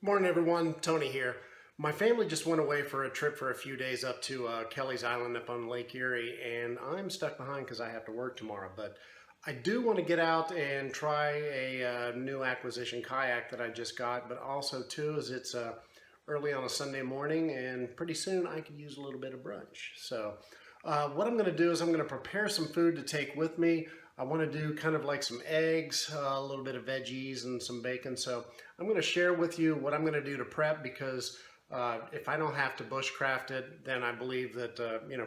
Morning everyone, Tony here. My family just went away for a trip for a few days up to Kelly's Island up on Lake Erie, and I'm stuck behind because I have to work tomorrow. But I do want to get out and try a new acquisition kayak that I just got, but also too is it's early on a Sunday morning and pretty soon I could use a little bit of brunch. So what I'm going to do is I'm going to prepare some food to take with me. I want to do kind of like some eggs, a little bit of veggies and some bacon. So I'm going to share with you what I'm going to do to prep because if I don't have to bushcraft it, then I believe that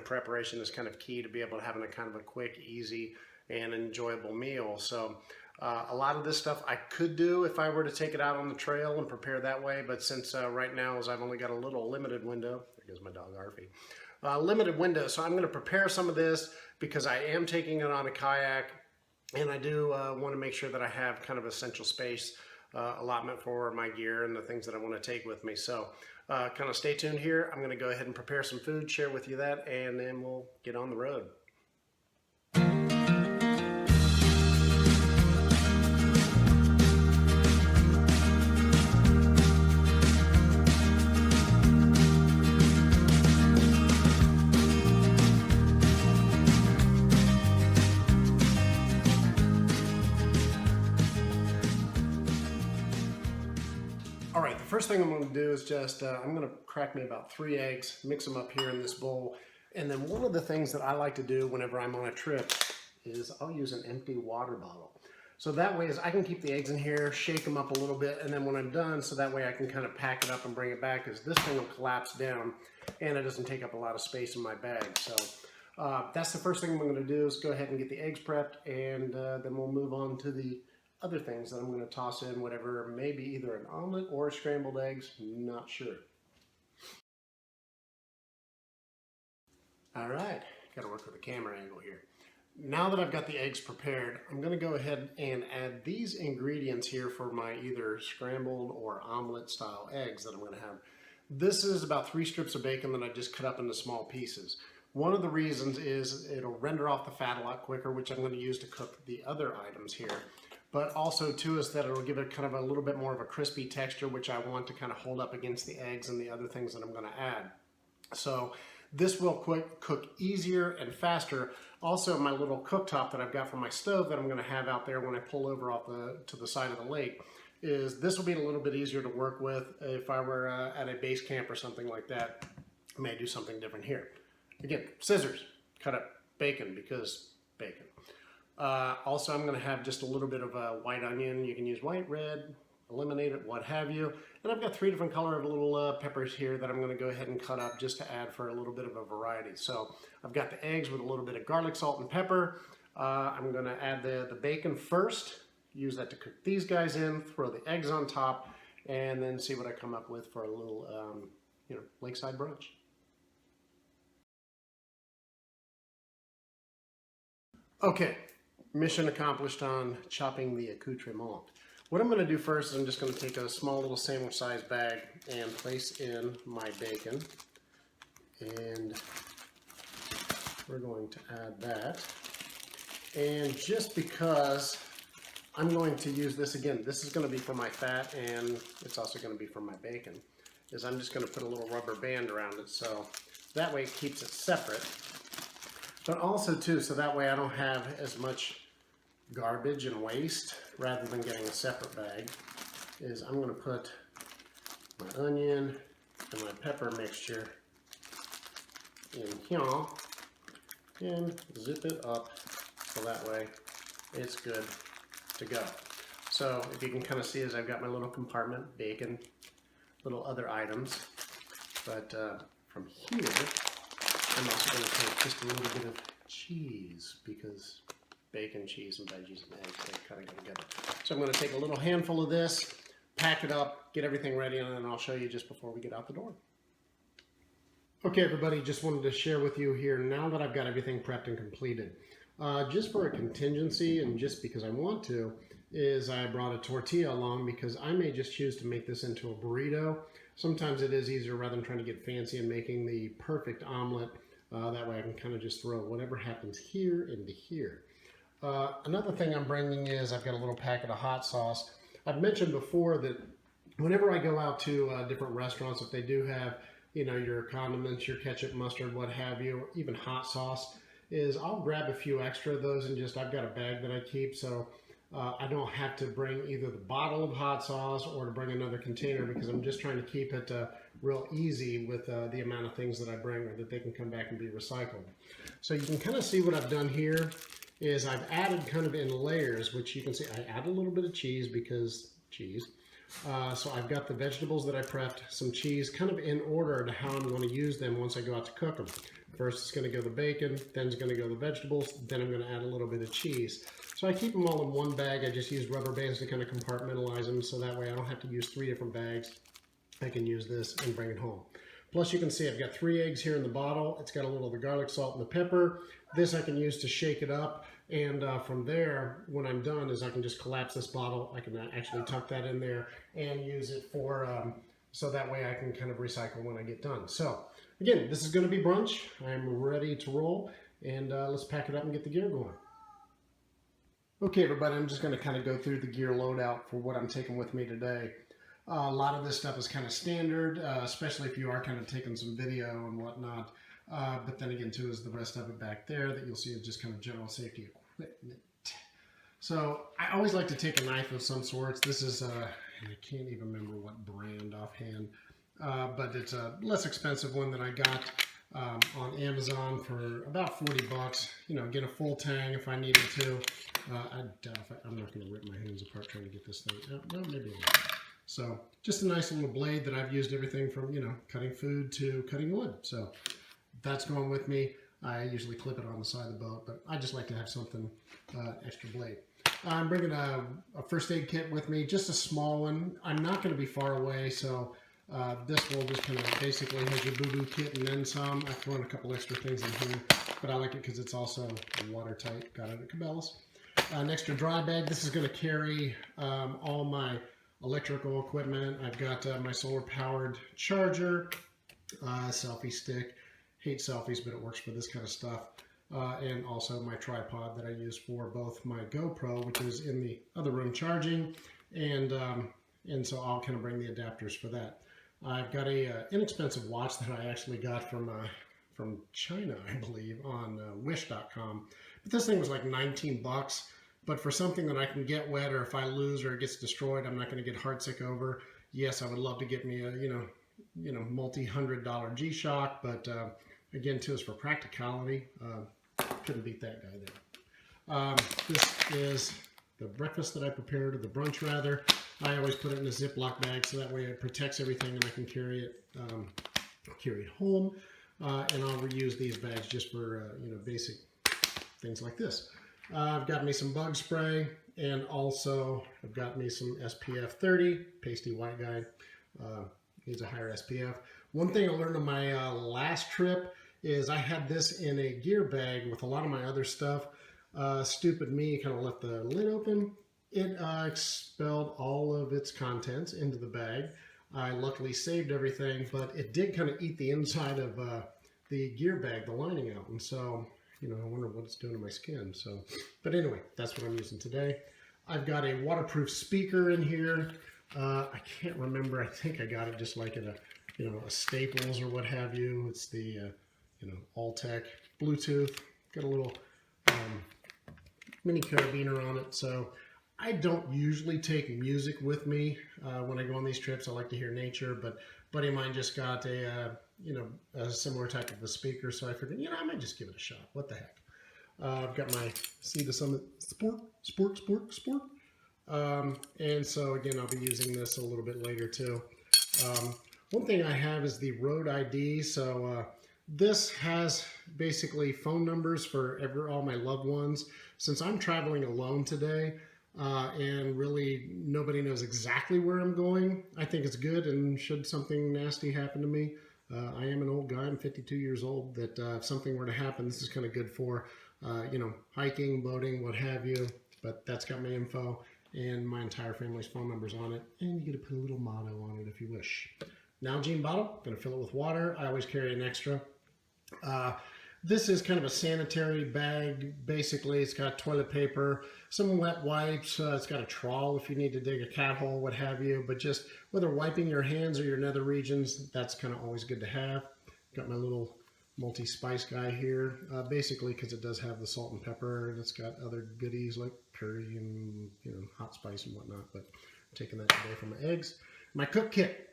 preparation is kind of key to be able to having a kind of a quick, easy, and enjoyable meal. So a lot of this stuff I could do if I were to take it out on the trail and prepare that way, but since right now as I've only got a little limited window, there goes my dog Arfie, limited window, so I'm going to prepare some of this because I am taking it on a kayak, and I do want to make sure that I have kind of essential space allotment for my gear and the things that I want to take with me. So kind of stay tuned here. I'm going to go ahead and prepare some food, share with you that, and then we'll get on the road. All right, the first thing I'm going to do is just, I'm going to crack me about 3 eggs, mix them up here in this bowl. And then one of the things that I like to do whenever I'm on a trip is I'll use an empty water bottle. So that way is I can keep the eggs in here, shake them up a little bit, and then when I'm done, so that way I can kind of pack it up and bring it back, because this thing will collapse down and it doesn't take up a lot of space in my bag. So that's the first thing I'm going to do is go ahead and get the eggs prepped, and then we'll move on to the other things that I'm going to toss in, whatever, maybe either an omelet or scrambled eggs, not sure. All right, got to work with the camera angle here. Now that I've got the eggs prepared, I'm going to go ahead and add these ingredients here for my either scrambled or omelet style eggs that I'm going to have. This is about 3 strips of bacon that I just cut up into small pieces. One of the reasons is it'll render off the fat a lot quicker, which I'm going to use to cook the other items here. But also too is that it'll give it kind of a little bit more of a crispy texture, which I want to kind of hold up against the eggs and the other things that I'm going to add. So this will cook easier and faster. Also, my little cooktop that I've got for my stove that I'm going to have out there when I pull over off to the side of the lake, is this will be a little bit easier to work with if I were at a base camp or something like that. I may do something different here. Again, scissors, cut up bacon because bacon. Also, I'm going to have just a little bit of white onion. You can use white, red, eliminate it, what have you. And I've got 3 different color of little peppers here that I'm going to go ahead and cut up just to add for a little bit of a variety. So I've got the eggs with a little bit of garlic, salt, and pepper. I'm going to add the bacon first, use that to cook these guys in, throw the eggs on top, and then see what I come up with for a little lakeside brunch. Okay. Mission accomplished on chopping the accoutrement. What I'm going to do first is I'm just going to take a small little sandwich size bag and place in my bacon, and we're going to add that. And just because I'm going to use this again, this is going to be for my fat and it's also going to be for my bacon, is I'm just going to put a little rubber band around it, so that way it keeps it separate. But also too, so that way I don't have as much garbage and waste rather than getting a separate bag, is I'm going to put my onion and my pepper mixture in here and zip it up so that way it's good to go. So if you can kind of see, as I've got my little compartment, bacon, little other items, but from here I'm also going to take just a little bit of cheese, because bacon, cheese, and veggies and eggs, they kind of go together. So I'm going to take a little handful of this, pack it up, get everything ready, and then I'll show you just before we get out the door. Okay, everybody, just wanted to share with you here, now that I've got everything prepped and completed, just for a contingency and just because I want to, is I brought a tortilla along because I may just choose to make this into a burrito. Sometimes it is easier rather than trying to get fancy and making the perfect omelet. That way I can kind of just throw whatever happens here into here. Another thing I'm bringing is I've got a little packet of hot sauce. I've mentioned before that whenever I go out to different restaurants, if they do have, you know, your condiments, your ketchup, mustard, what have you, or even hot sauce, is I'll grab a few extra of those and just, I've got a bag that I keep, so I don't have to bring either the bottle of hot sauce or to bring another container, because I'm just trying to keep it real easy with the amount of things that I bring, or that they can come back and be recycled. So you can kind of see what I've done here is I've added kind of in layers, which you can see I add a little bit of cheese because cheese. So I've got the vegetables that I prepped, some cheese, kind of in order to how I'm going to use them once I go out to cook them. First it's going to go the bacon, then it's going to go the vegetables, then I'm going to add a little bit of cheese. So I keep them all in one bag. I just use rubber bands to kind of compartmentalize them, so that way I don't have to use 3 different bags. I can use this and bring it home. Plus you can see I've got 3 eggs here in the bottle. It's got a little of the garlic, salt, and the pepper. This I can use to shake it up. And from there, when I'm done, is I can just collapse this bottle. I can actually tuck that in there and use it for, so that way I can kind of recycle when I get done. So again, this is going to be brunch. I'm ready to roll, and let's pack it up and get the gear going. Okay, everybody, I'm just going to kind of go through the gear loadout for what I'm taking with me today. A lot of this stuff is kind of standard, especially if you are kind of taking some video and whatnot. But then again, too, is the rest of it back there that you'll see is just kind of general safety equipment. So I always like to take a knife of some sorts. This is, I can't even remember what brand offhand, but it's a less expensive one that I got on Amazon for about 40 bucks. You know, get a full tang if I needed to. I'm not going to rip my hands apart trying to get this thing out. No, maybe not. So just a nice little blade that I've used everything from, you know, cutting food to cutting wood. So that's going with me. I usually clip it on the side of the boat, but I just like to have something, extra blade. I'm bringing a first aid kit with me, just a small one. I'm not going to be far away, so this will just kind of basically has your boo-boo kit and then some. I throw in a couple extra things in here, but I like it because it's also watertight. Got it at Cabela's. An extra dry bag. This is going to carry all my electrical equipment. I've got my solar-powered charger, selfie stick. Hate selfies, but it works for this kind of stuff. And also my tripod that I use for both my GoPro, which is in the other room charging, and so I'll kind of bring the adapters for that. I've got a inexpensive watch that I actually got from China, I believe, on Wish.com. But this thing was like 19 bucks. But for something that I can get wet, or if I lose or it gets destroyed, I'm not going to get heartsick over. Yes, I would love to get me a multi-$100 G-Shock, but again, too, is for practicality. Couldn't beat that guy there. This is the breakfast that I prepared, or the brunch rather. I always put it in a Ziploc bag, so that way it protects everything and I can carry it home. And I'll reuse these bags just for basic things like this. I've got me some bug spray, and also I've got me some SPF 30, pasty white guy. Needs a higher SPF. One thing I learned on my last trip is I had this in a gear bag with a lot of my other stuff. Stupid me kind of left the lid open. It expelled all of its contents into the bag. I luckily saved everything, but it did kind of eat the inside of the gear bag, the lining out. And so, I wonder what it's doing to my skin. So, but anyway, that's what I'm using today. I've got a waterproof speaker in here. I can't remember. I think I got it just like at a Staples or what have you. It's the Alltech Bluetooth. Got a little mini carabiner on it. So I don't usually take music with me when I go on these trips. I like to hear nature, but a buddy of mine just got a similar type of a speaker, so I figured, I might just give it a shot. What the heck? I've got my Sea to Summit Sport. And so again, I'll be using this a little bit later too. One thing I have is the road ID. So this has basically phone numbers for all my loved ones. Since I'm traveling alone today, and really nobody knows exactly where I'm going, I think it's good, and should something nasty happen to me, I am an old guy, I'm 52 years old, that if something were to happen, this is kind of good for, hiking, boating, what have you. But that's got my info and my entire family's phone numbers on it, and you get to put a little motto on it if you wish. Nalgene bottle, going to fill it with water. I always carry an extra. This is kind of a sanitary bag. Basically, it's got toilet paper, some wet wipes. It's got a trowel if you need to dig a cat hole, what have you. But just whether wiping your hands or your nether regions, that's kind of always good to have. Got my little multi-spice guy here, basically because it does have the salt and pepper, and it's got other goodies like curry and hot spice and whatnot. But I'm taking that today for my eggs. My cook kit.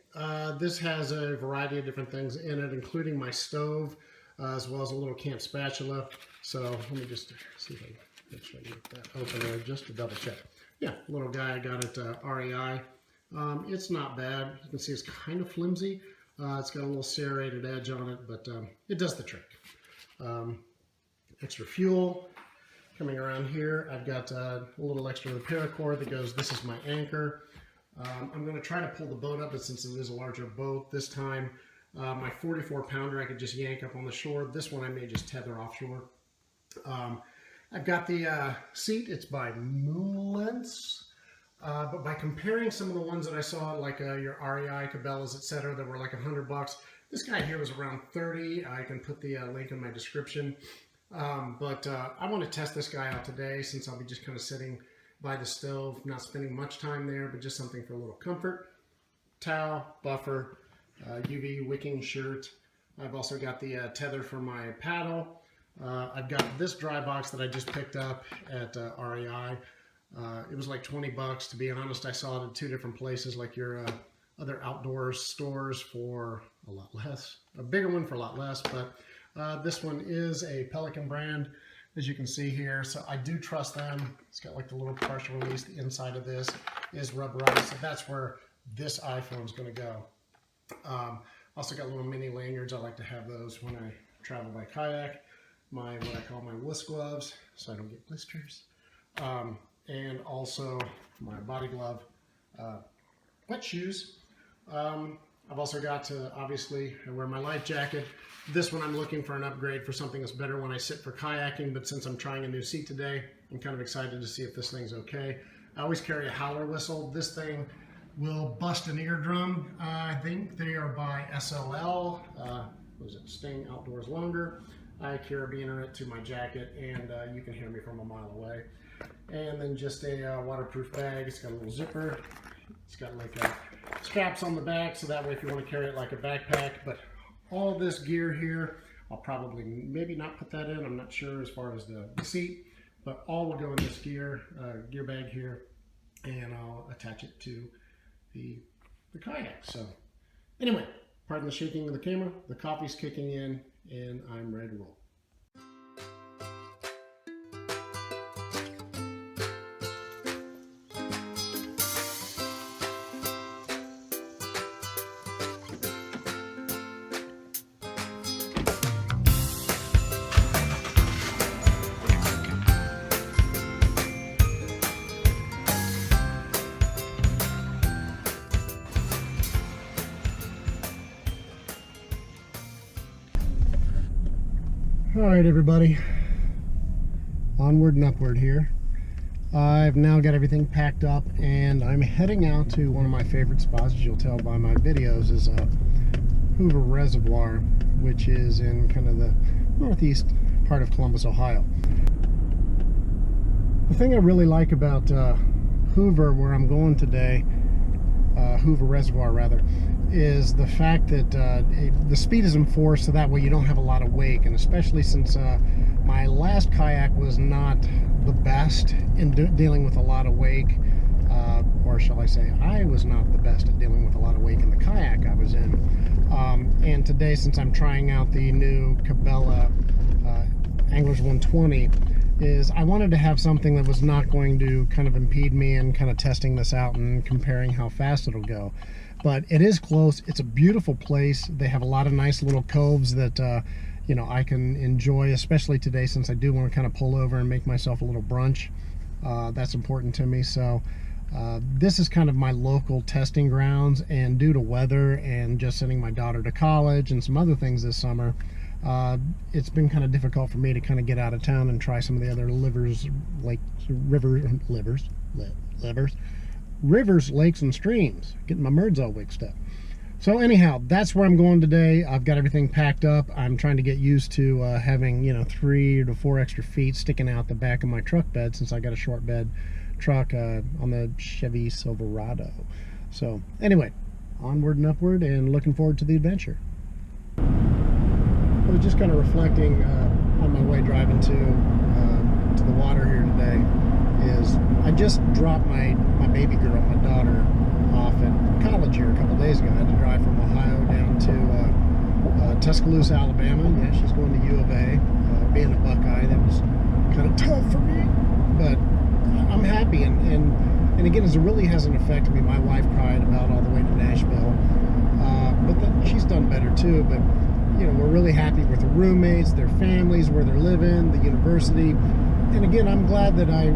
This has a variety of different things in it, including my stove, as well as a little camp spatula. So let me just see if I can make sure I get that open there just to double check. Yeah, little guy I got at REI. It's not bad. You can see it's kind of flimsy. It's got a little serrated edge on it, but it does the trick. Extra fuel. Coming around here, I've got a little extra paracord that goes, this is my anchor. I'm going to try to pull the boat up, but since it is a larger boat this time, my 44-pounder I could just yank up on the shore. This one I may just tether offshore. I've got the seat. It's by Moonlens. But by comparing some of the ones that I saw, like your REI, Cabela's, etc., that were like $100, this guy here was around 30. I can put the link in my description. But I want to test this guy out today, since I'll be just kind of sitting by the stove, not spending much time there, but just something for a little comfort. Towel, buffer, UV wicking shirt. I've also got the tether for my paddle. I've got this dry box that I just picked up at REI. It was like $20. To be honest, I saw it in 2 different places, like your other outdoor stores for a lot less. A bigger one for a lot less, but this one is a Pelican brand, as you can see here. So I do trust them. It's got like the little partial release. The inside of this is rubberized, so that's where this iPhone's going to go. Also got little mini lanyards. I like to have those when I travel by kayak. What I call my wuss gloves, so I don't get blisters. And also my body glove, wet shoes. I've also got to, obviously, I wear my life jacket. This one I'm looking for an upgrade for something that's better when I sit for kayaking, but since I'm trying a new seat today, I'm kind of excited to see if this thing's okay. I always carry a howler whistle. This thing will bust an eardrum. I think they are by SLL. What is it? Staying outdoors longer. I carabiner it to my jacket, and you can hear me from a mile away. And then just a waterproof bag. It's got a little zipper. It's got like straps on the back, so that way if you want to carry it like a backpack. But all this gear here, I'll probably maybe not put that in. I'm not sure as far as the seat, but all will go in this gear bag here, and I'll attach it to the kayak. So anyway, pardon the shaking of the camera. The coffee's kicking in, and I'm ready to roll. All right, everybody, onward and upward here. I've now got everything packed up, and I'm heading out to one of my favorite spots, as you'll tell by my videos, is Hoover Reservoir, which is in kind of the northeast part of Columbus, Ohio. The thing I really like about Hoover, where I'm going today, Hoover Reservoir rather, is the fact that the speed is enforced, so that way you don't have a lot of wake. And especially since my last kayak was not the best in dealing with a lot of wake, or shall I say I was not the best at dealing with a lot of wake in the kayak I was in. And today, since I'm trying out the new Cabela Anglers 120, is I wanted to have something that was not going to kind of impede me in kind of testing this out and comparing how fast it'll go. But it is close. It's a beautiful place. They have a lot of nice little coves that you know, I can enjoy, especially today since I do want to kind of pull over and make myself a little brunch. That's important to me. So this is kind of my local testing grounds, and due to weather and just sending my daughter to college and some other things this summer, it's been kind of difficult for me to kind of get out of town and try some of the other rivers, lakes, and streams. Getting my words all mixed up. So anyhow, that's where I'm going today. I've got everything packed up. I'm trying to get used to having 3 to 4 extra feet sticking out the back of my truck bed, since I got a short bed truck on the Chevy Silverado. So anyway, onward and upward, and looking forward to the adventure. I was just kind of reflecting on my way driving to the water here today. Is I just dropped my baby girl, my daughter, off at college here a couple days ago. I had to drive from Ohio down to Tuscaloosa, Alabama. Yeah, she's going to U of A. Being a Buckeye, that was kind of tough for me, but I'm happy. And again, it really hasn't affected me. My wife cried about all the way to Nashville, but then she's done better too. But we're really happy with the roommates, their families, where they're living, the university. And again, I'm glad that I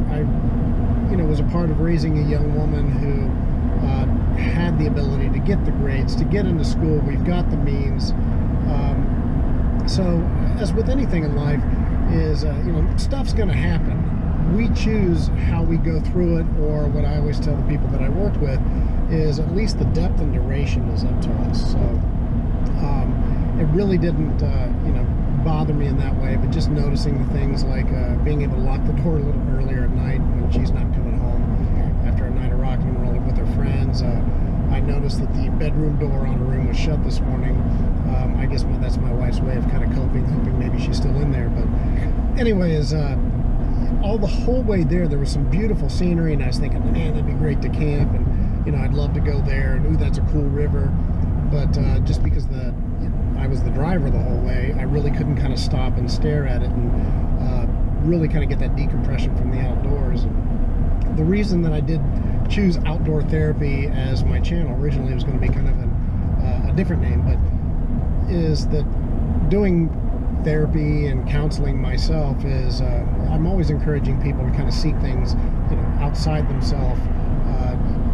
was a part of raising a young woman who had the ability to get the grades, to get into school. We've got the means. So as with anything in life, is stuff's going to happen. We choose how we go through it, or what I always tell the people that I worked with is at least the depth and duration is up to us. So it really didn't bother me in that way, but just noticing the things like being able to lock the door a little earlier at night when she's not coming home after a night of rocking and rolling with her friends. I noticed that the bedroom door on her room was shut this morning. I guess that's my wife's way of kind of coping, hoping maybe she's still in there. But anyway, all the whole way there was some beautiful scenery, and I was thinking, man, that'd be great to camp, and I'd love to go there, and ooh, that's a cool river. But just because I was the driver the whole way, I really couldn't kind of stop and stare at it and really kind of get that decompression from the outdoors. And the reason that I did choose outdoor therapy as my channel, originally it was going to be kind of a different name, but is that doing therapy and counseling myself is I'm always encouraging people to kind of seek things outside themselves,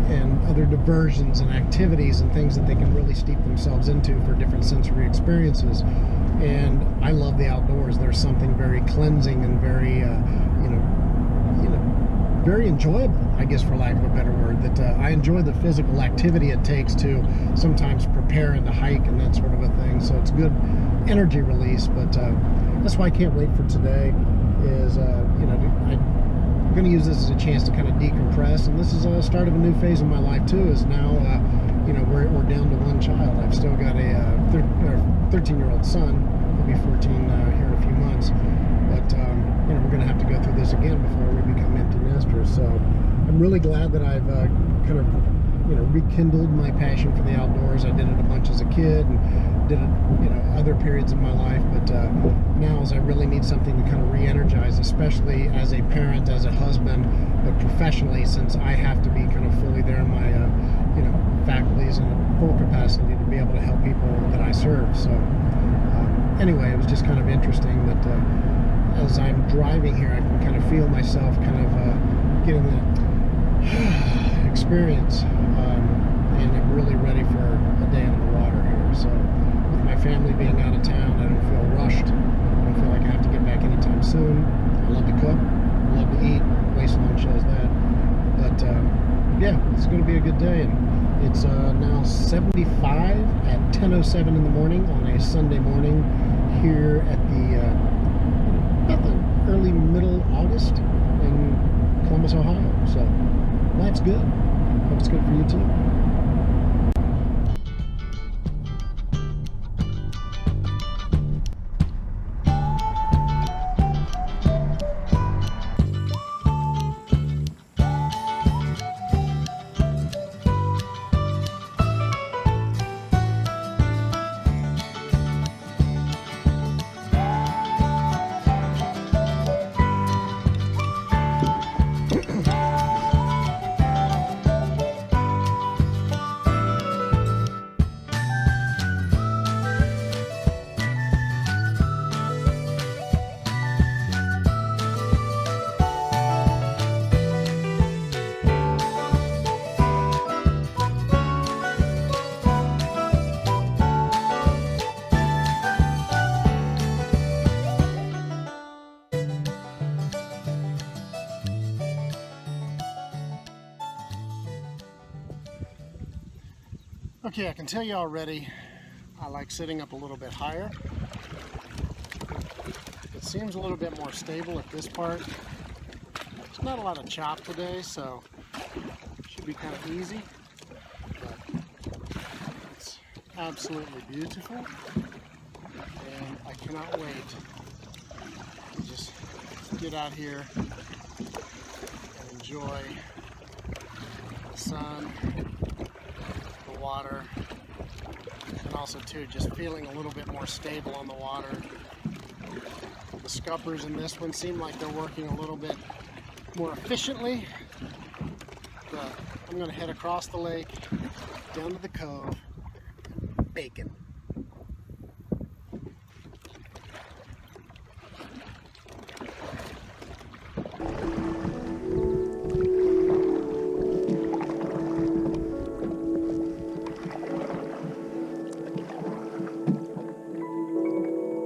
and other diversions and activities and things that they can really steep themselves into for different sensory experiences. And I love the outdoors. There's something very cleansing and very very enjoyable, I guess, for lack of a better word, that I enjoy the physical activity it takes to sometimes prepare and to hike and that sort of a thing. So it's good energy release. But that's why I can't wait for today. Is I'm going to use this as a chance to kind of decompress, and this is a start of a new phase in my life too. Is now we're down to one child. I've still got a 13-year-old son. He'll be 14 here in a few months, but we're going to have to go through this again before we become empty nesters. So I'm really glad that I've kind of rekindled my passion for the outdoors. I did it a bunch as a kid and did it other periods of my life, but now as I really need something to kind of re-energize, especially as a parent, as a husband, but professionally, since I have to be kind of fully there in my faculties and full capacity to be able to help people that I serve. So anyway, it was just kind of interesting that as I'm driving here, I can kind of feel myself kind of getting that experience, and I'm really ready for a day on the water here. So with my family being out of town, I don't feel rushed. I don't feel like I have to get back anytime soon. I love to cook, I love to eat. Wasteland shows that. But yeah, it's going to be a good day. And it's now 75 at 10:07 in the morning on a Sunday morning here at about the early middle August in Columbus, Ohio. So that's good. Hope it's good for you too. Okay, I can tell you already, I like sitting up a little bit higher. It seems a little bit more stable at this part. There's not a lot of chop today, so it should be kind of easy. But it's absolutely beautiful, and I cannot wait to just get out here and enjoy the sun, the water, and also too just feeling a little bit more stable on the water. The scuppers in this one seem like they're working a little bit more efficiently, but I'm going to head across the lake down to the cove and bacon.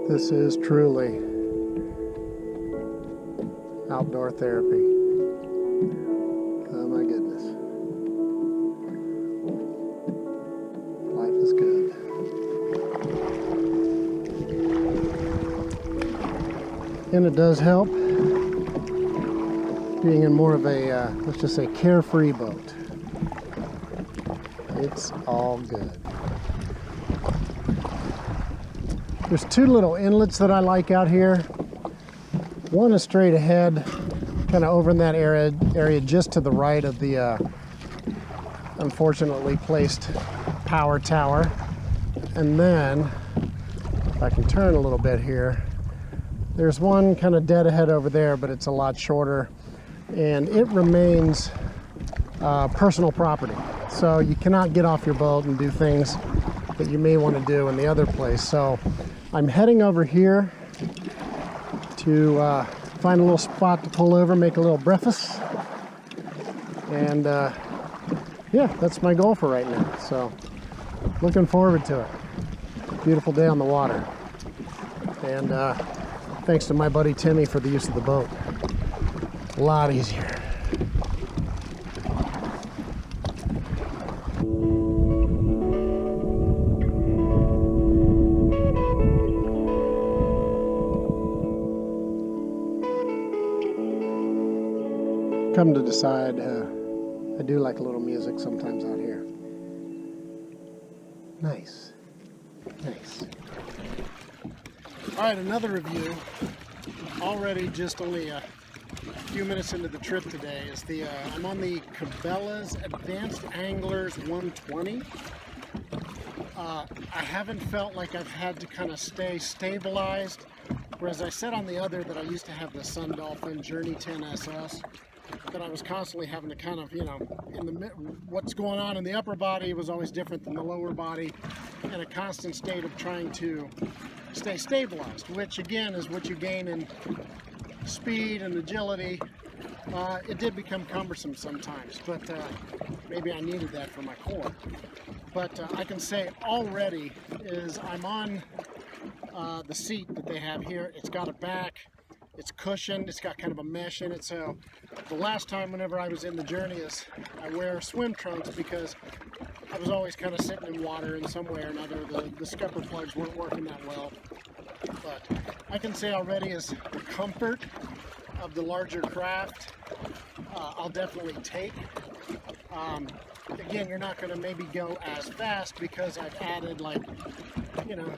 This is truly outdoor therapy. Oh my goodness. Life is good. And it does help being in more of a, let's just say, carefree boat. It's all good. There's two little inlets that I like out here. One is straight ahead, kind of over in that area just to the right of the unfortunately placed power tower. And then, if I can turn a little bit here, there's one kind of dead ahead over there, but it's a lot shorter. And it remains personal property. So you cannot get off your boat and do things that you may want to do in the other place. So I'm heading over here to find a little spot to pull over, make a little breakfast. And yeah, that's my goal for right now. So looking forward to it. Beautiful day on the water. And thanks to my buddy Timmy for the use of the boat. A lot easier. Come to decide, I do like a little music sometimes out here. Nice. Nice. All right, another review. Already just only a few minutes into the trip today is the I'm on the Cabela's Advanced Anglers 120. I haven't felt like I've had to kind of stay stabilized, whereas I said on the other that I used to have the Sun Dolphin Journey 10 SS, that I was constantly having to kind of, you know, what's going on in the upper body was always different than the lower body, in a constant state of trying to stay stabilized, which again is what you gain in speed and agility. It did become cumbersome sometimes, but maybe I needed that for my core. But I can say already is I'm on the seat that they have here. It's got a back, it's cushioned, it's got kind of a mesh in it. So the last time whenever I was in the Journey is I wear swim trunks because I was always kind of sitting in water in some way or another. The scupper plugs weren't working that well. But I can say already is the comfort of the larger craft, I'll definitely take. Again, you're not going to maybe go as fast because I've added like, you know,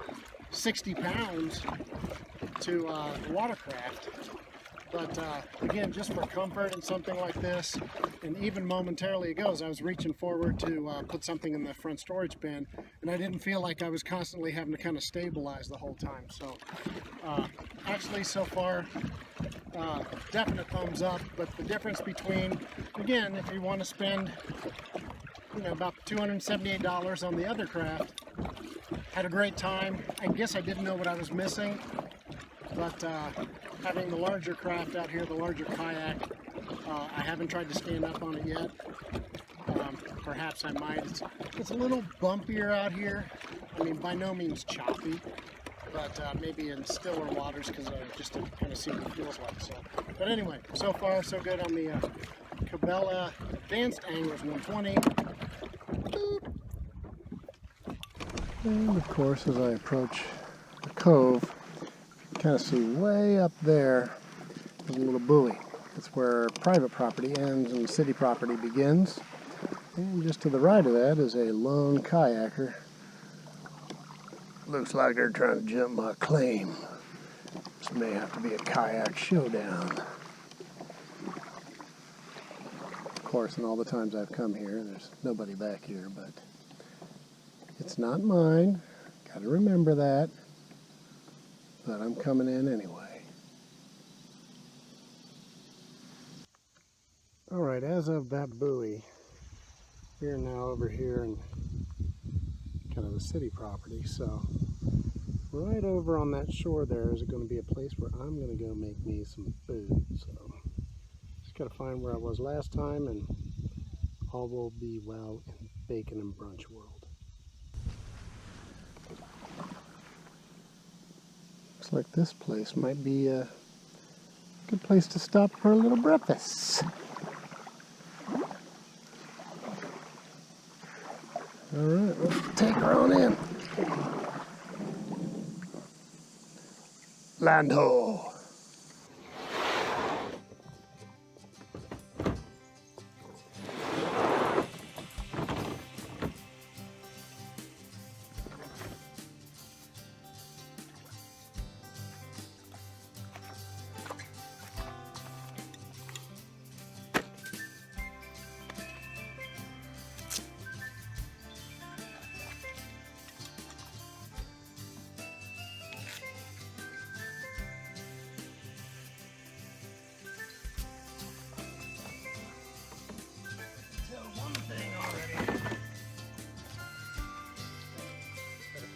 60 pounds to the watercraft. But again, just for comfort and something like this, and even momentarily ago as I was reaching forward to put something in the front storage bin, and I didn't feel like I was constantly having to kind of stabilize the whole time. So actually so far, definite thumbs up. But the difference between, again, if you want to spend, you know, about $278 on the other craft, had a great time. I guess I didn't know what I was missing, but having the larger craft out here, the larger kayak, I haven't tried to stand up on it yet. Perhaps I might. It's a little bumpier out here. I mean, by no means choppy, but maybe in stiller waters because just to kind of see what it feels like. So, but anyway, so far so good on the Cabela Advanced Anglers 120. And of course, as I approach the cove, you can kind of see way up there, there's a little buoy. It's where private property ends and city property begins. And just to the right of that is a lone kayaker. Looks like they're trying to jump my claim. This may have to be a kayak showdown. Of course, in all the times I've come here, there's nobody back here, but it's not mine. Gotta remember that. But I'm coming in anyway. Alright, as of that buoy, we're now over here in kind of the city property, so right over on that shore there is going to be a place where I'm going to go make me some food. So just got to find where I was last time, and all will be well in bacon and brunch world. Looks like this place might be a good place to stop for a little breakfast. Alright, let's take her on in. Land ho!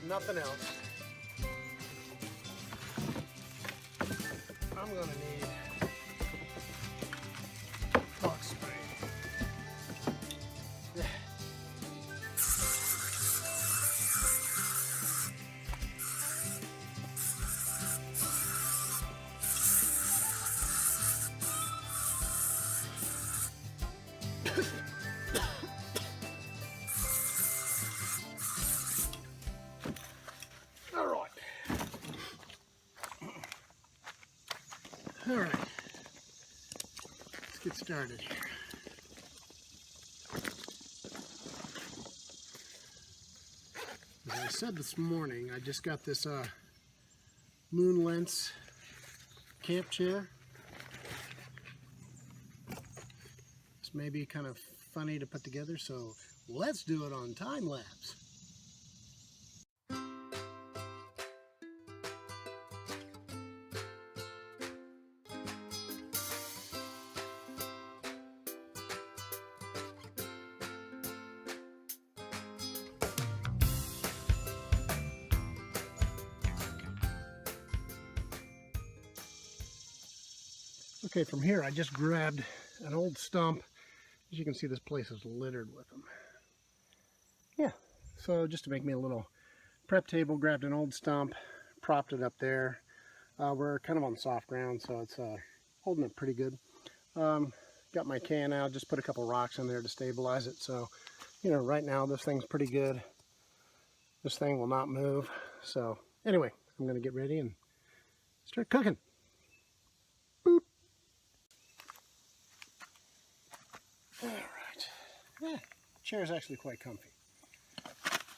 Nothing else. I'm gonna need bug spray. All right, let's get started here. As I said this morning, I just got this Moon Lens camp chair. This may be kind of funny to put together, so let's do it on time lapse. Okay, from here I just grabbed an old stump. As you can see, this place is littered with them. Yeah, so just to make me a little prep table, grabbed an old stump, propped it up there. We're kind of on soft ground, so it's holding it pretty good. Got my can out, just put a couple rocks in there to stabilize it. So, you know, right now this thing's pretty good. This thing will not move. So anyway, I'm going to get ready and start cooking. Boop. All right. Yeah, chair is actually quite comfy.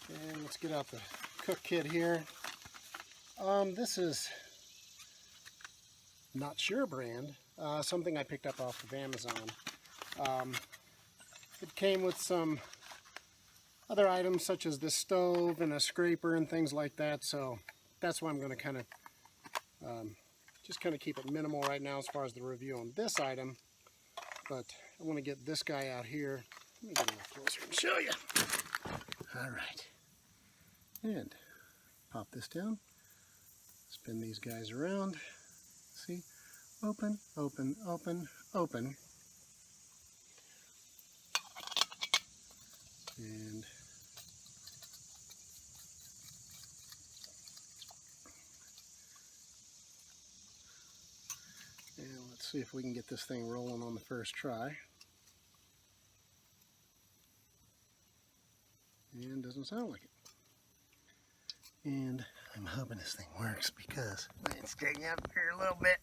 And let's get out the cook kit here. This is not sure brand, something I picked up off of Amazon. It came with some other items such as this stove and a scraper and things like that, so that's why I'm going to kind of just kind of keep it minimal right now as far as the review on this item. But I want to get this guy out here. Let me get a little closer and show you. All right. And pop this down. Spin these guys around. See? Open, open, open, open. And let's see if we can get this thing rolling on the first try. And doesn't sound like it. And I'm hoping this thing works because it's sticking up here a little bit.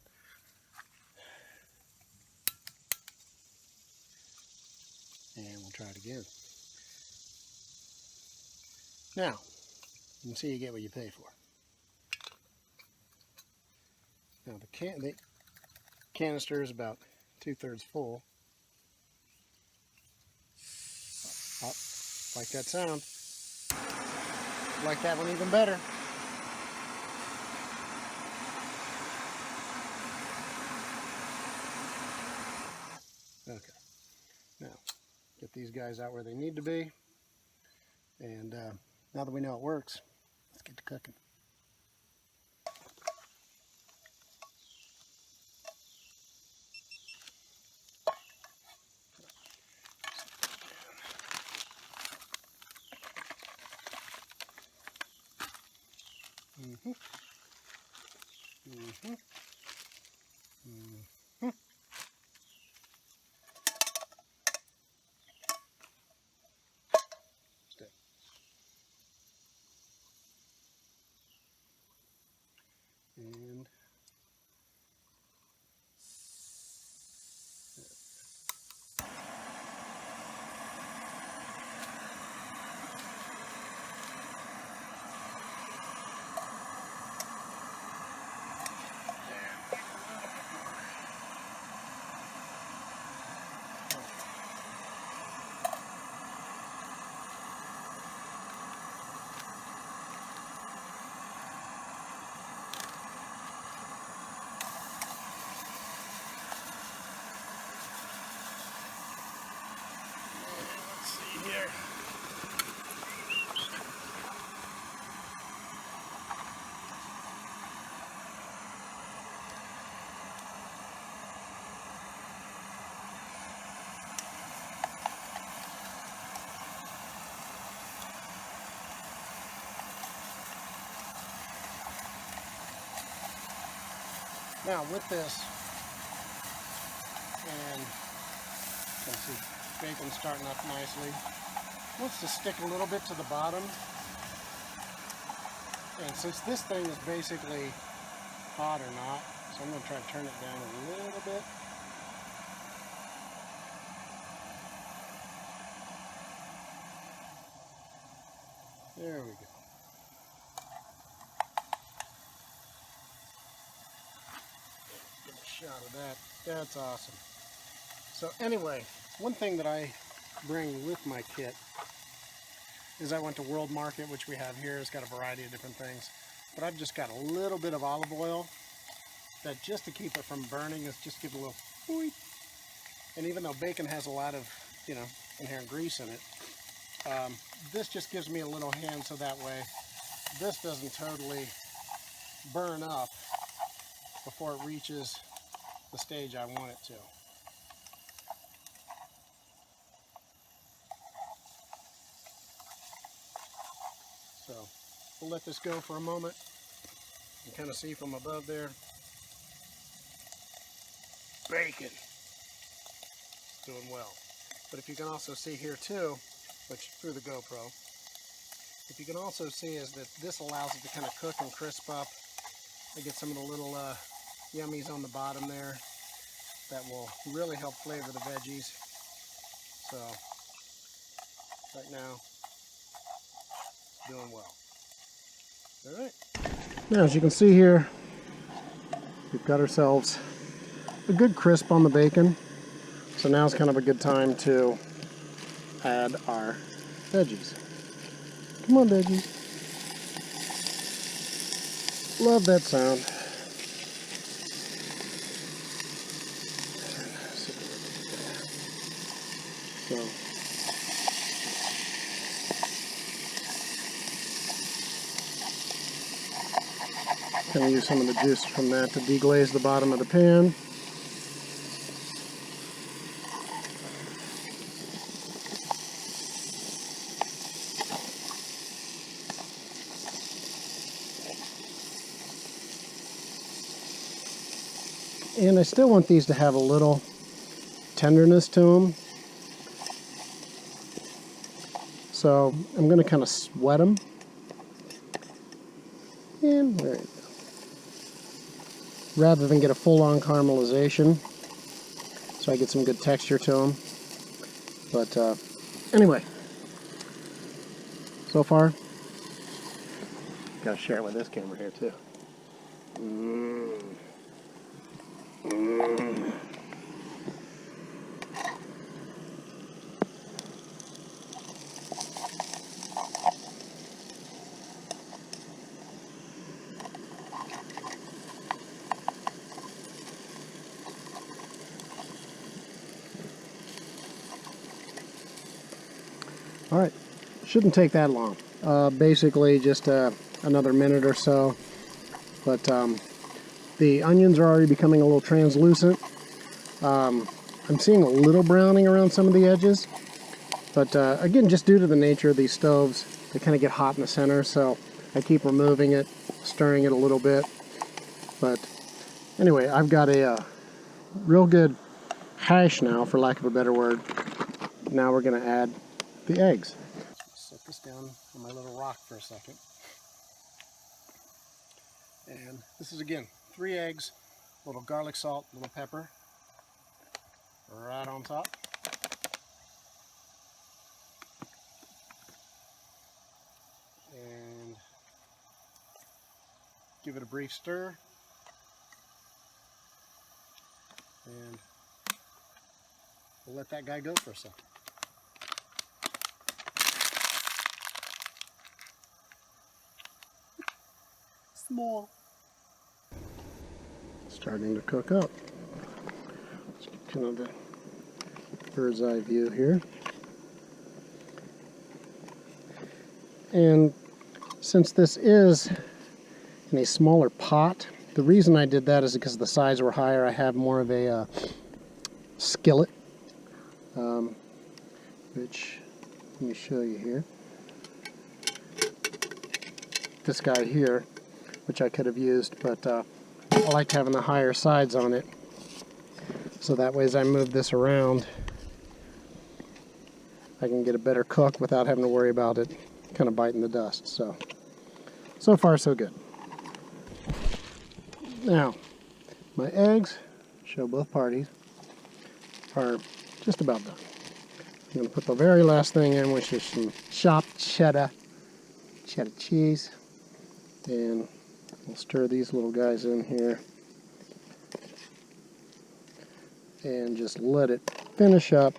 And we'll try it again. Now, you can see you get what you pay for. Now the canister is about 2/3 full. Oh, like that sound. Like that one even better. Okay, now get these guys out where they need to be, and now that we know it works, let's get to cooking. Mm-hmm. Mm-hmm. Mm-hmm. Stay. And let's see here. Now with this, and you can see bacon starting up nicely. Wants to stick a little bit to the bottom, and since this thing is basically hot or not, so I'm going to try to turn it down a little bit. There we go. Get a shot of that. That's awesome. So anyway, one thing that I bring with my kit is I went to World Market, which we have here. It's got a variety of different things. But I've just got a little bit of olive oil that, just to keep it from burning, is just give it a little boing. And even though bacon has a lot of, inherent grease in it, this just gives me a little hand so that way this doesn't totally burn up before it reaches the stage I want it to. So we'll let this go for a moment and kind of see from above there. Bacon. Doing well. But if you can also see here too, which through the GoPro, if you can also see is that this allows it to kind of cook and crisp up. I get some of the little yummies on the bottom there that will really help flavor the veggies. So right now, doing well. All right. Now, as you can see here, we've got ourselves a good crisp on the bacon. So now it's kind of a good time to add our veggies. Come on, veggies. Love that sound. So, going to use some of the juice from that to deglaze the bottom of the pan. And I still want these to have a little tenderness to them. So I'm going to kind of sweat them. And there you go. Rather than get a full-on caramelization, so I get some good texture to them. But anyway, so far, gotta share it with this camera here too. All right, shouldn't take that long. Basically just another minute or so. But the onions are already becoming a little translucent. I'm seeing a little browning around some of the edges. But again, just due to the nature of these stoves, they kind of get hot in the center. So I keep removing it, stirring it a little bit. But anyway, I've got a real good hash now, for lack of a better word. Now we're going to add the eggs. Set this down on my little rock for a second. And this is, again, 3 eggs, a little garlic salt, a little pepper, right on top. And give it a brief stir. And we'll let that guy go for a second. Small. Starting to cook up. Let's get kind of the bird's eye view here. And since this is in a smaller pot, the reason I did that is because the sides were higher. I have more of a skillet, which, let me show you here. This guy here, which I could have used, but I liked having the higher sides on it. So that way as I move this around, I can get a better cook without having to worry about it kind of biting the dust. So far so good. Now, my eggs, show both parties, are just about done. I'm going to put the very last thing in, which is some chopped cheddar cheese. And we'll stir these little guys in here. And just let it finish up.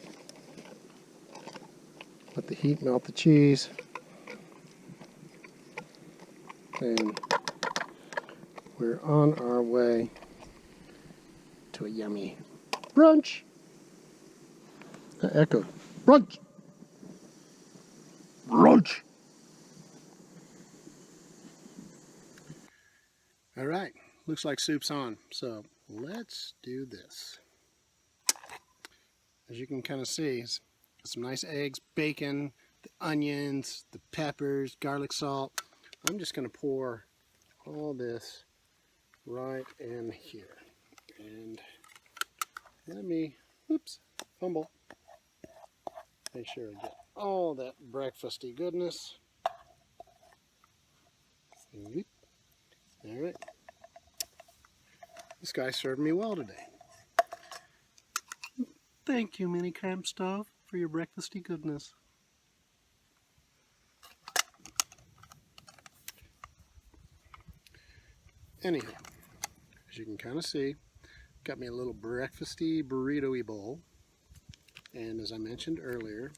Let the heat melt the cheese. And we're on our way to a yummy brunch. I echoed. Brunch! Brunch! All right, looks like soup's on. So let's do this. As you can kind of see, it's some nice eggs, bacon, the onions, the peppers, garlic salt. I'm just going to pour all this right in here. And let me, oops, fumble. Make sure I get all that breakfasty goodness. All right. This guy served me well today. Thank you, Mini Cramp Stove, for your breakfasty goodness. Anyhow, as you can kind of see, got me a little breakfasty burrito-y bowl. And as I mentioned earlier,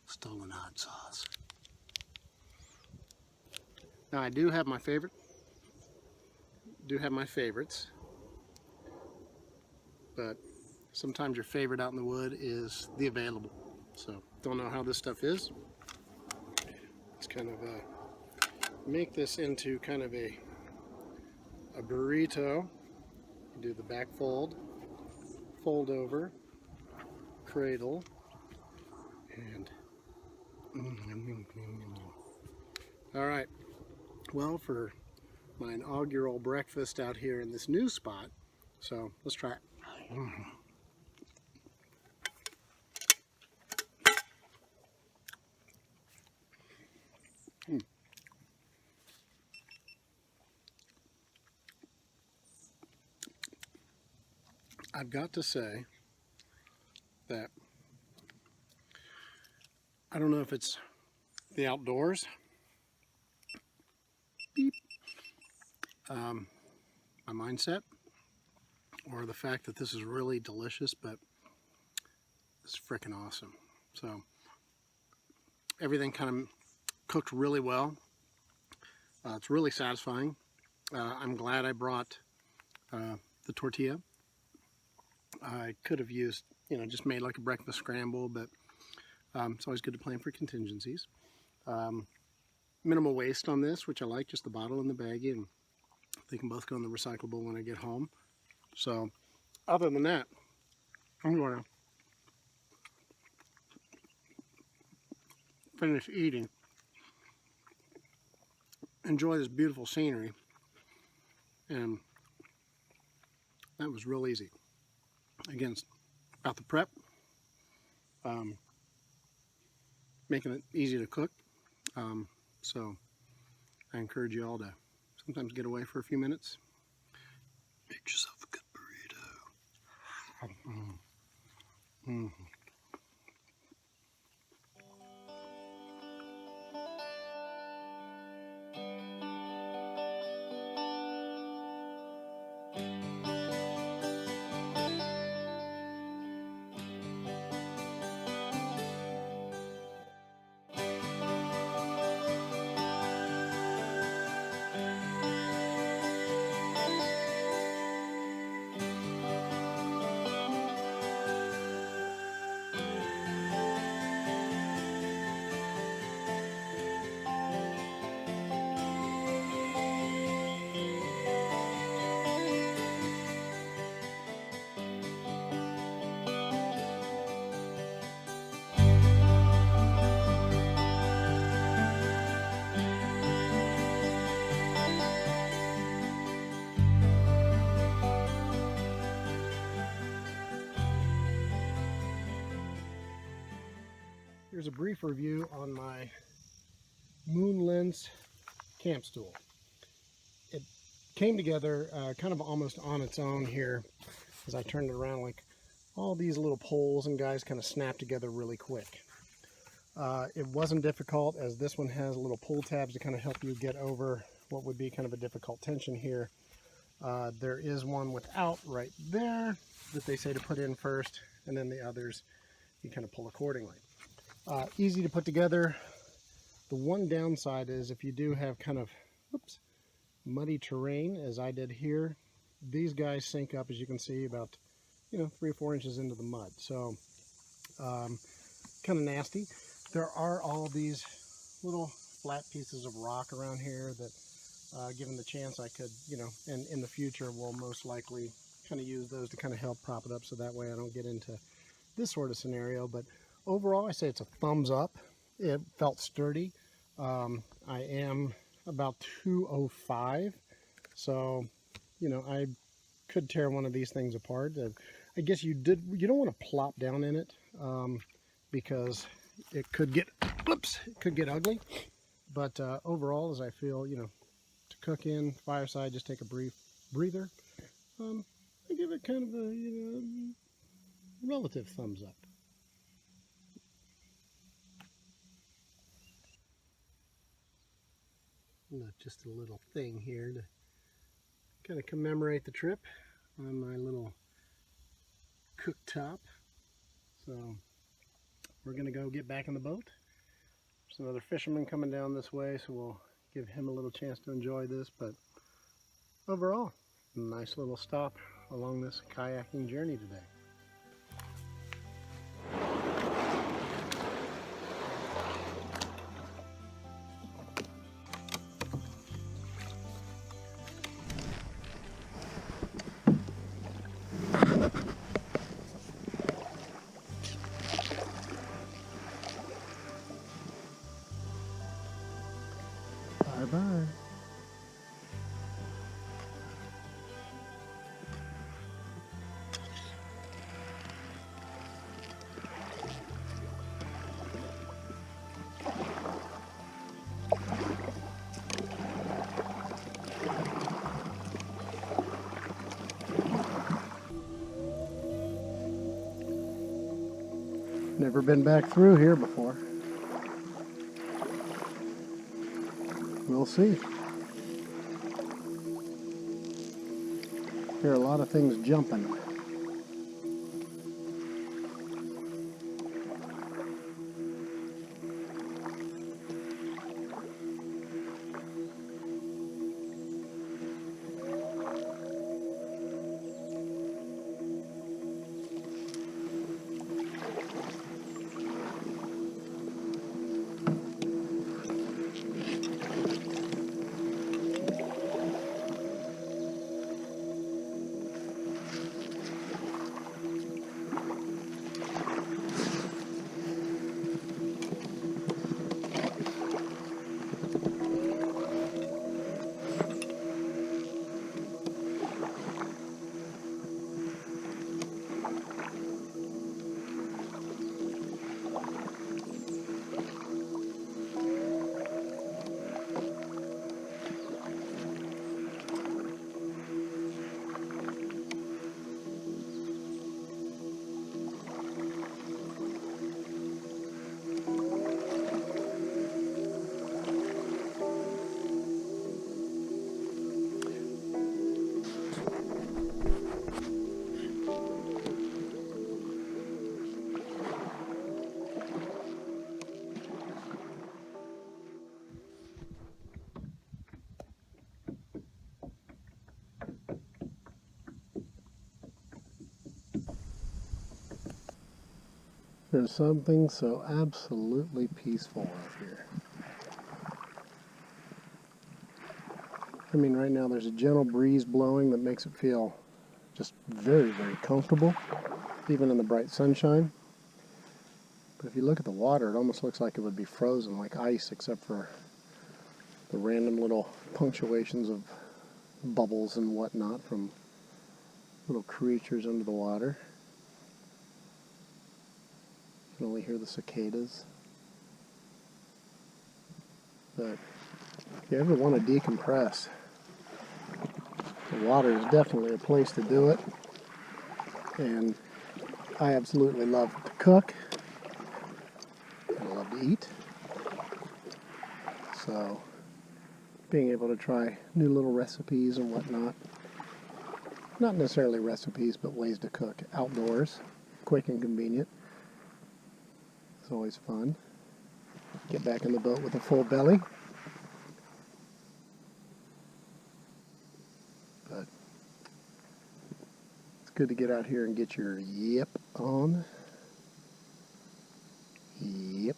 stolen hot sauce. Now I do have my favorites, but sometimes your favorite out in the wood is the available. So don't know how this stuff is. Let's kind of make this into kind of a burrito. You do the back fold, fold over, cradle, and all right. Well, for my inaugural breakfast out here in this new spot, so let's try it. I've got to say that I don't know if it's the outdoors, beep, my mindset, or the fact that this is really delicious, but it's freaking awesome. So everything kind of cooked really well. It's really satisfying. I'm glad I brought the tortilla. I could have used, just made like a breakfast scramble, but it's always good to plan for contingencies. Minimal waste on this, which I like, just the bottle and the baggie, and they can both go in the recyclable when I get home. So other than that, I'm going to finish eating, enjoy this beautiful scenery, and that was real easy. Again, it's about the prep, making it easy to cook. So I encourage you all to sometimes get away for a few minutes. Make yourself a good burrito. Here's a brief review on my Moon Lens camp stool. It came together kind of almost on its own here as I turned it around. Like all these little poles and guys kind of snapped together really quick. It wasn't difficult, as this one has little pull tabs to kind of help you get over what would be kind of a difficult tension here. There is one without right there that they say to put in first, and then the others you kind of pull accordingly. Easy to put together. The one downside is if you do have kind of muddy terrain, as I did here, these guys sink up, as you can see, about 3 or 4 inches into the mud. So kind of nasty. There are all these little flat pieces of rock around here that, given the chance, I could, and in the future will most likely kind of use those to kind of help prop it up, so that way I don't get into this sort of scenario. But overall, I say it's a thumbs up. It felt sturdy. I am about 205, so I could tear one of these things apart. I guess you don't want to plop down in it because it could get ugly. But overall, as I feel, to cook in, fireside, just take a brief breather. I give it kind of a relative thumbs up. Just a little thing here to kind of commemorate the trip on my little cooktop. So we're going to go get back in the boat. There's another fisherman coming down this way, so we'll give him a little chance to enjoy this. But overall, nice little stop along this kayaking journey today. Bye-bye. Never been back through here before. We'll see. There are a lot of things jumping. There's something so absolutely peaceful out here. I mean, right now there's a gentle breeze blowing that makes it feel just very, very comfortable, even in the bright sunshine. But if you look at the water, it almost looks like it would be frozen, like ice, except for the random little punctuations of bubbles and whatnot from little creatures under the water. You can only hear the cicadas. But if you ever want to decompress, the water is definitely a place to do it. And I absolutely love to cook. I love to eat. So being able to try new little recipes and whatnot, not necessarily recipes, but ways to cook outdoors, quick and convenient. It's always fun. Get back in the boat with a full belly. But it's good to get out here and get your yip on. Yep.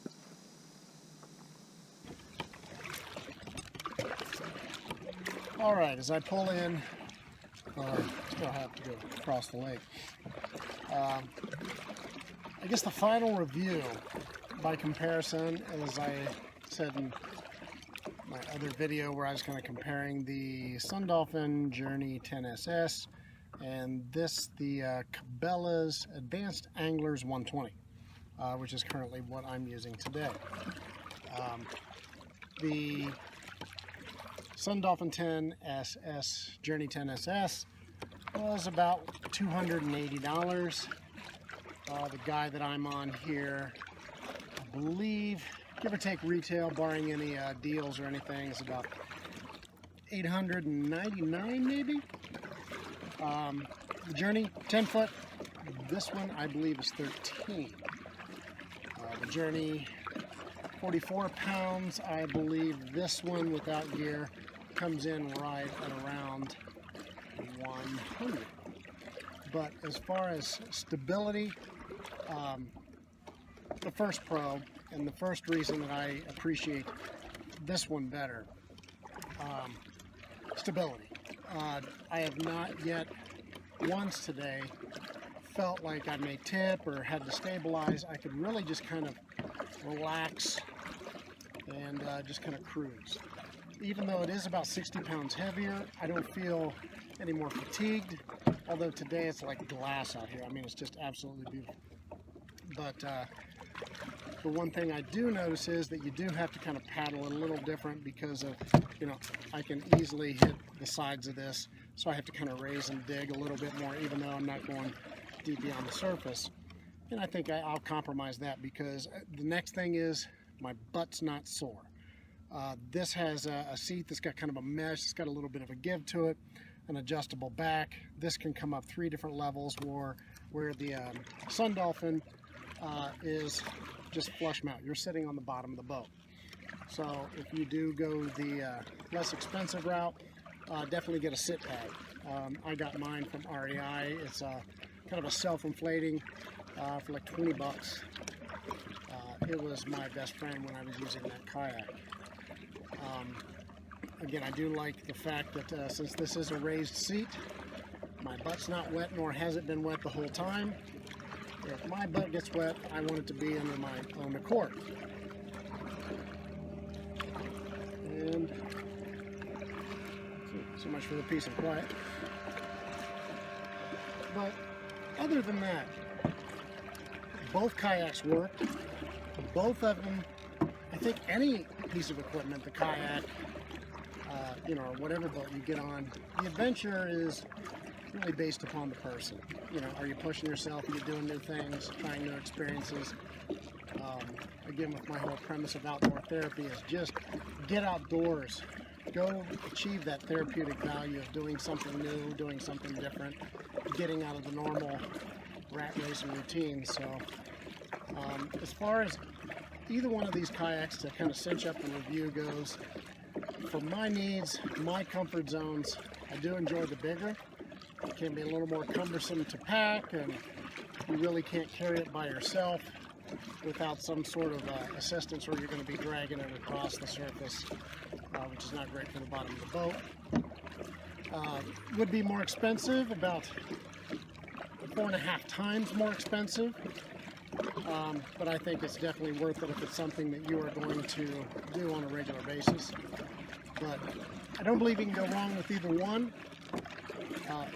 Alright, as I pull in, still have to go across the lake. I guess the final review, by comparison, as I said in my other video where I was kind of comparing the Sun Dolphin Journey 10SS and this, the Cabela's Advanced Anglers 120, which is currently what I'm using today. The Sun Dolphin 10SS Journey 10SS was about $280. The guy that I'm on here, I believe, give or take retail, barring any deals or anything, is about $899 maybe. The Journey 10 foot, this one I believe is $13. The Journey 44 pounds, I believe this one without gear comes in right at around 100. But as far as stability, the First Pro, and the first reason that I appreciate this one better, stability. I have not yet once today felt like I may tip or had to stabilize. I could really just kind of relax and just kind of cruise. Even though it is about 60 pounds heavier, I don't feel any more fatigued. Although today it's like glass out here. I mean, it's just absolutely beautiful. But the one thing I do notice is that you do have to kind of paddle it a little different because of, you know, I can easily hit the sides of this. So I have to kind of raise and dig a little bit more, even though I'm not going deep beyond the surface. And I think I'll compromise that, because the next thing is my butt's not sore. This has a seat that's got kind of a mesh. It's got a little bit of a give to it, an adjustable back. This can come up 3 different levels, where the Sun Dolphin is just flush mount. You're sitting on the bottom of the boat. So if you do go the less expensive route, definitely get a sit pad. I got mine from REI. It's kind of a self-inflating for like 20 bucks. It was my best friend when I was using that kayak. Again, I do like the fact that since this is a raised seat, my butt's not wet, nor has it been wet the whole time. If my butt gets wet, I want it to be under my own accord. And so much for the peace and quiet. But other than that, both kayaks work. Both of them, I think any piece of equipment, the kayak, or whatever boat you get on, the adventure is really based upon the person. Are you pushing yourself? Are you doing new things, trying new experiences? Again, with my whole premise of outdoor therapy is just get outdoors. Go achieve that therapeutic value of doing something new, doing something different, getting out of the normal rat race and routine. So as far as either one of these kayaks to kind of cinch up the review goes, for my needs, my comfort zones, I do enjoy the bigger. It can be a little more cumbersome to pack, and you really can't carry it by yourself without some sort of assistance, or you're going to be dragging it across the surface, which is not great for the bottom of the boat. Would be more expensive, about 4.5 times more expensive, but I think it's definitely worth it if it's something that you are going to do on a regular basis. But I don't believe you can go wrong with either one.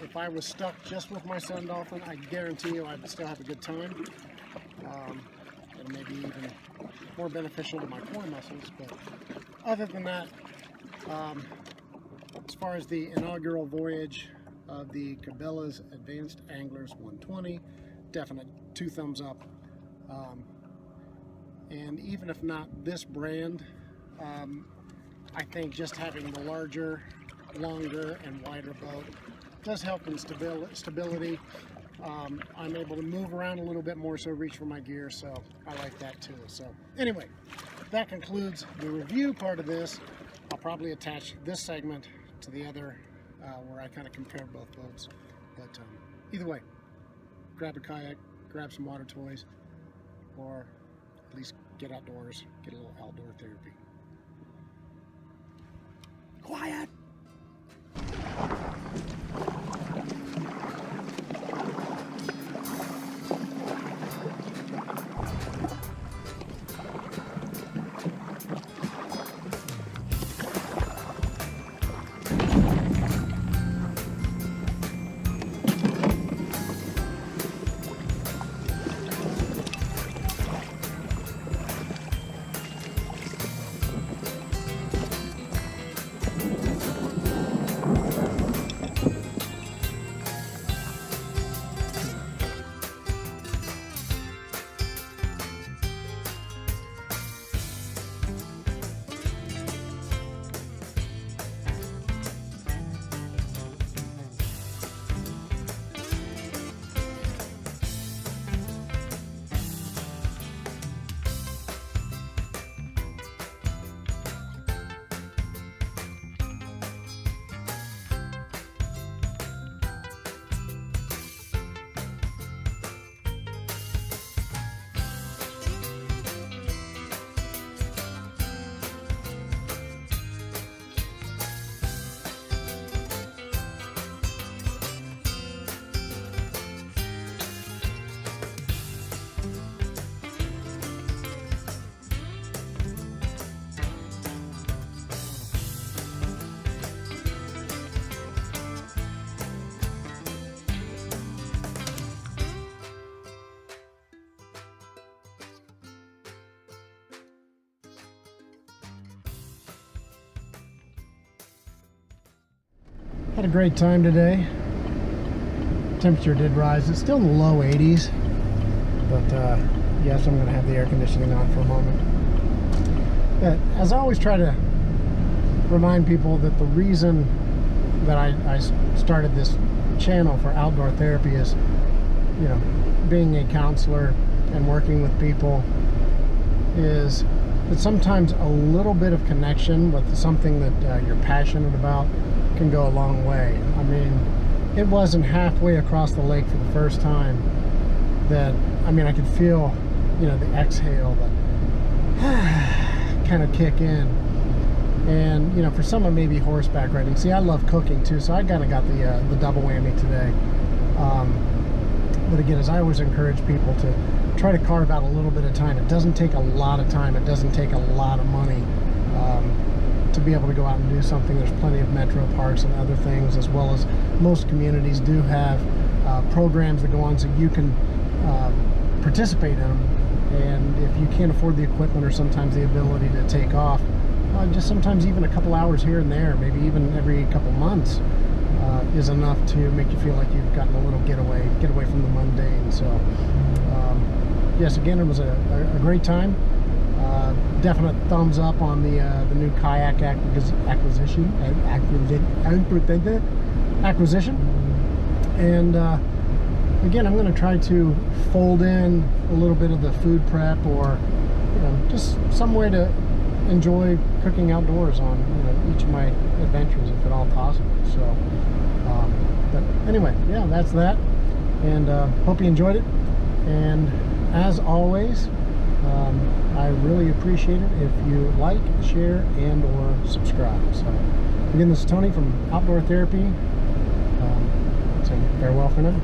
If I was stuck just with my Sun Dolphin, I guarantee you I'd still have a good time. And maybe even more beneficial to my core muscles. But other than that, as far as the inaugural voyage of the Cabela's Advanced Anglers 120, definite 2 thumbs up. And even if not this brand, I think just having the larger, longer, and wider boat does help in stability. I'm able to move around a little bit more, so reach for my gear, so I like that too. So anyway, that concludes the review part of this. I'll probably attach this segment to the other where I kind of compare both boats. But either way, grab a kayak, grab some water toys, or at least get outdoors, get a little outdoor therapy. Quiet! Had a great time today. Temperature did rise. It's still in the low 80s. But yes, I'm going to have the air conditioning on for a moment. But as I always try to remind people that the reason that I started this channel for outdoor therapy is, you know, being a counselor and working with people, is that sometimes a little bit of connection with something that you're passionate about can go a long way. I mean, it wasn't halfway across the lake for the first time that, I mean, I could feel, you know, the exhale, the kind of kick in. And, you know, for some, it may be horseback riding. See, I love cooking too, so I kind of got the double whammy today. But again, as I always encourage people to try to carve out a little bit of time. It doesn't take a lot of time. It doesn't take a lot of money to be able to go out and do something. There's plenty of metro parks and other things, as well as most communities do have programs that go on so you can participate in them. And if you can't afford the equipment or sometimes the ability to take off, just sometimes even a couple hours here and there, maybe even every couple months, is enough to make you feel like you've gotten a little getaway from the mundane. So yes, again, it was a great time. Definite thumbs up on the new Kayak acquisition. And again, I'm going to try to fold in a little bit of the food prep, or, you know, just some way to enjoy cooking outdoors on, you know, each of my adventures, if at all possible. So but anyway, yeah, that's that. And hope you enjoyed it. And as always, I really appreciate it if you like, share, and or subscribe. So again, this is Tony from Outdoor Therapy, saying farewell for now.